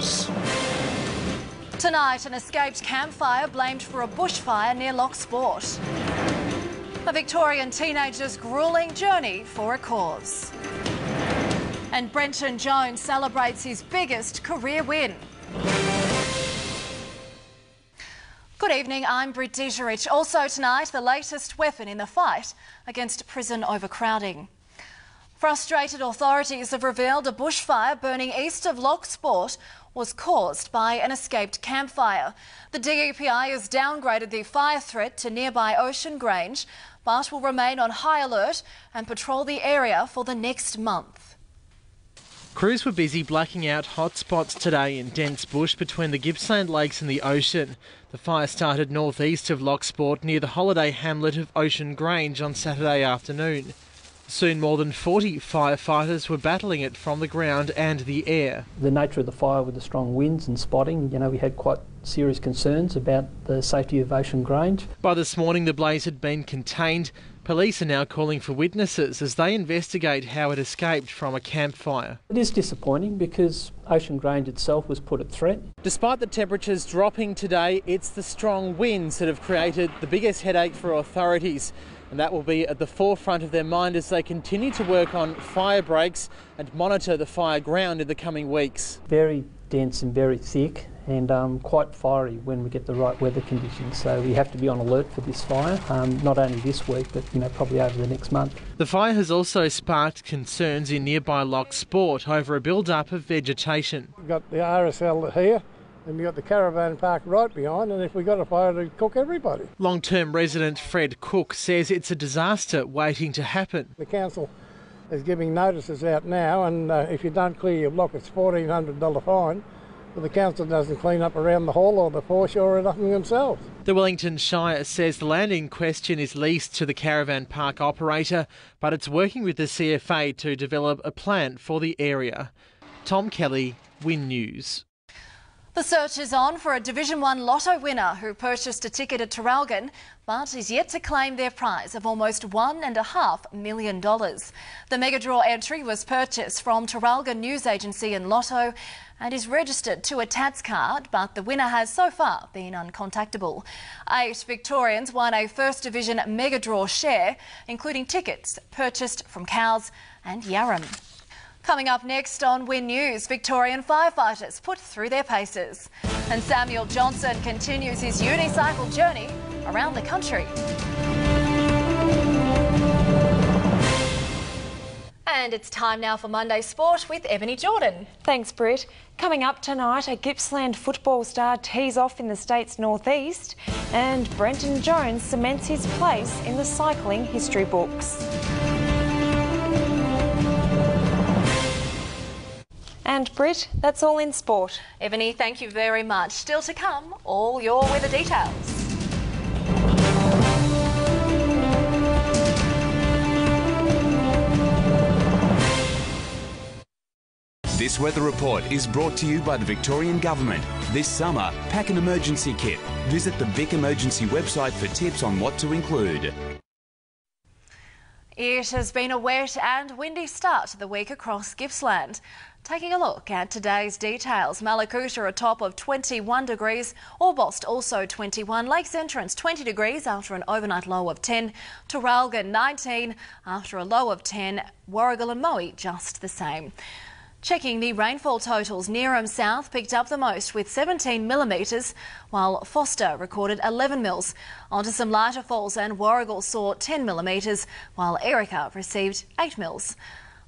News. Tonight, an escaped campfire blamed for a bushfire near Loch Sport. A Victorian teenager's gruelling journey for a cause. And Brenton Jones celebrates his biggest career win. Good evening, I'm Britt Dieterich. Also tonight, the latest weapon in the fight against prison overcrowding. Frustrated authorities have revealed a bushfire burning east of Loch Sport was caused by an escaped campfire. The DEPI has downgraded the fire threat to nearby Ocean Grange, but will remain on high alert and patrol the area for the next month. Crews were busy blacking out hotspots today in dense bush between the Gippsland lakes and the ocean. The fire started northeast of Loch Sport near the holiday hamlet of Ocean Grange on Saturday afternoon. Soon more than 40 firefighters were battling it from the ground and the air. The nature of the fire with the strong winds and spotting, we had quite serious concerns about the safety of Ocean Grange. By this morning the blaze had been contained. Police are now calling for witnesses as they investigate how it escaped from a campfire. It is disappointing because Ocean Grange itself was put at threat. Despite the temperatures dropping today, it's the strong winds that have created the biggest headache for authorities. And that will be at the forefront of their mind as they continue to work on fire breaks and monitor the fire ground in the coming weeks. Very dense and very thick and quite fiery when we get the right weather conditions. So we have to be on alert for this fire, not only this week but probably over the next month. The fire has also sparked concerns in nearby Loch Sport over a build-up of vegetation. We've got the RSL here. And we've got the caravan park right behind, and if we got a fire, it'd cook everybody. Long-term resident Fred Cook says it's a disaster waiting to happen. The council is giving notices out now, and if you don't clear your block, it's $1,400 fine. But the council doesn't clean up around the hall or the foreshore or nothing themselves. The Wellington Shire says the land in question is leased to the caravan park operator, but it's working with the CFA to develop a plan for the area. Tom Kelly, Win News. The search is on for a Division 1 lotto winner who purchased a ticket at Traralgon but is yet to claim their prize of almost $1.5 million. The mega draw entry was purchased from Traralgon News Agency and Lotto and is registered to a TATS card, but the winner has so far been uncontactable. 8 Victorians won a First Division mega draw share, including tickets purchased from Cowes and Yarram. Coming up next on Win News, Victorian firefighters put through their paces. And Samuel Johnson continues his unicycle journey around the country. And it's time now for Monday Sport with Ebony Jordan. Thanks, Britt. Coming up tonight, a Gippsland football star tees off in the state's northeast and Brenton Jones cements his place in the cycling history books. And Britt, that's all in sport. Ebony, thank you very much. Still to come, all your weather details. This weather report is brought to you by the Victorian Government. This summer, pack an emergency kit. Visit the Vic Emergency website for tips on what to include. It has been a wet and windy start to the week across Gippsland. Taking a look at today's details, Malakuta a top of 21 degrees, Orbost also 21, Lakes Entrance 20 degrees after an overnight low of 10, Traralgon 19 after a low of 10, Warragul and Moe just the same. Checking the rainfall totals, Neerim South picked up the most with 17 millimetres, while Foster recorded 11 mils. Onto some lighter falls and Warragul saw 10 millimetres, while Erica received 8 mils.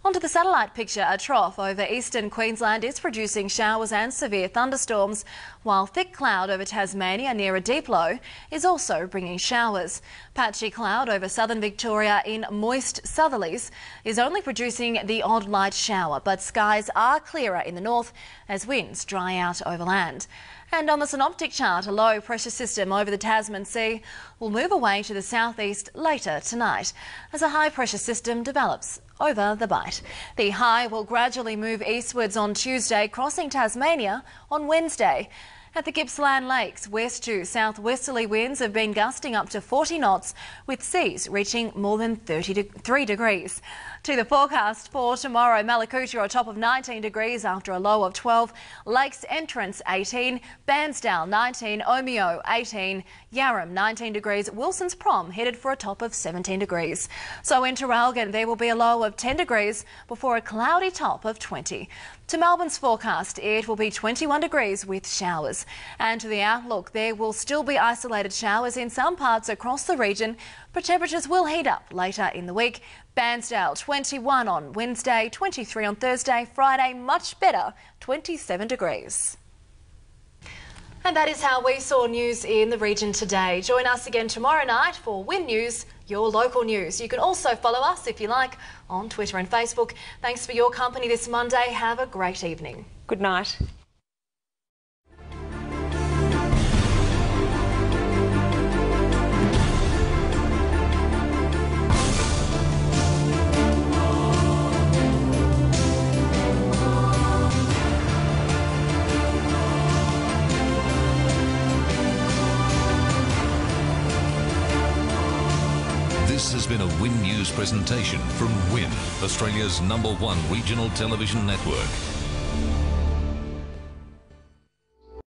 Onto the satellite picture, a trough over eastern Queensland is producing showers and severe thunderstorms, while thick cloud over Tasmania near a deep low is also bringing showers. Patchy cloud over southern Victoria in moist southerlies is only producing the odd light shower, but skies are clearer in the north as winds dry out overland. And on the synoptic chart, a low pressure system over the Tasman Sea will move away to the southeast later tonight as a high pressure system develops over the Bight. The high will gradually move eastwards on Tuesday, crossing Tasmania on Wednesday. At the Gippsland Lakes, west to southwesterly winds have been gusting up to 40 knots, with seas reaching more than 33 degrees. To the forecast for tomorrow, Malakuta on top of 19 degrees after a low of 12, Lakes Entrance 18, Bairnsdale 19, Omeo 18, Yarram 19 degrees, Wilson's Prom headed for a top of 17 degrees. So in Traralgon there will be a low of 10 degrees before a cloudy top of 20. To Melbourne's forecast, it will be 21 degrees with showers. And to the outlook, there will still be isolated showers in some parts across the region, but temperatures will heat up later in the week. Bairnsdale 21 on Wednesday, 23 on Thursday, Friday much better, 27 degrees. And that is how we saw news in the region today. Join us again tomorrow night for Win News, your local news. You can also follow us, if you like, on Twitter and Facebook. Thanks for your company this Monday. Have a great evening. Good night. This has been a Win News presentation from Win, Australia's #1 regional television network.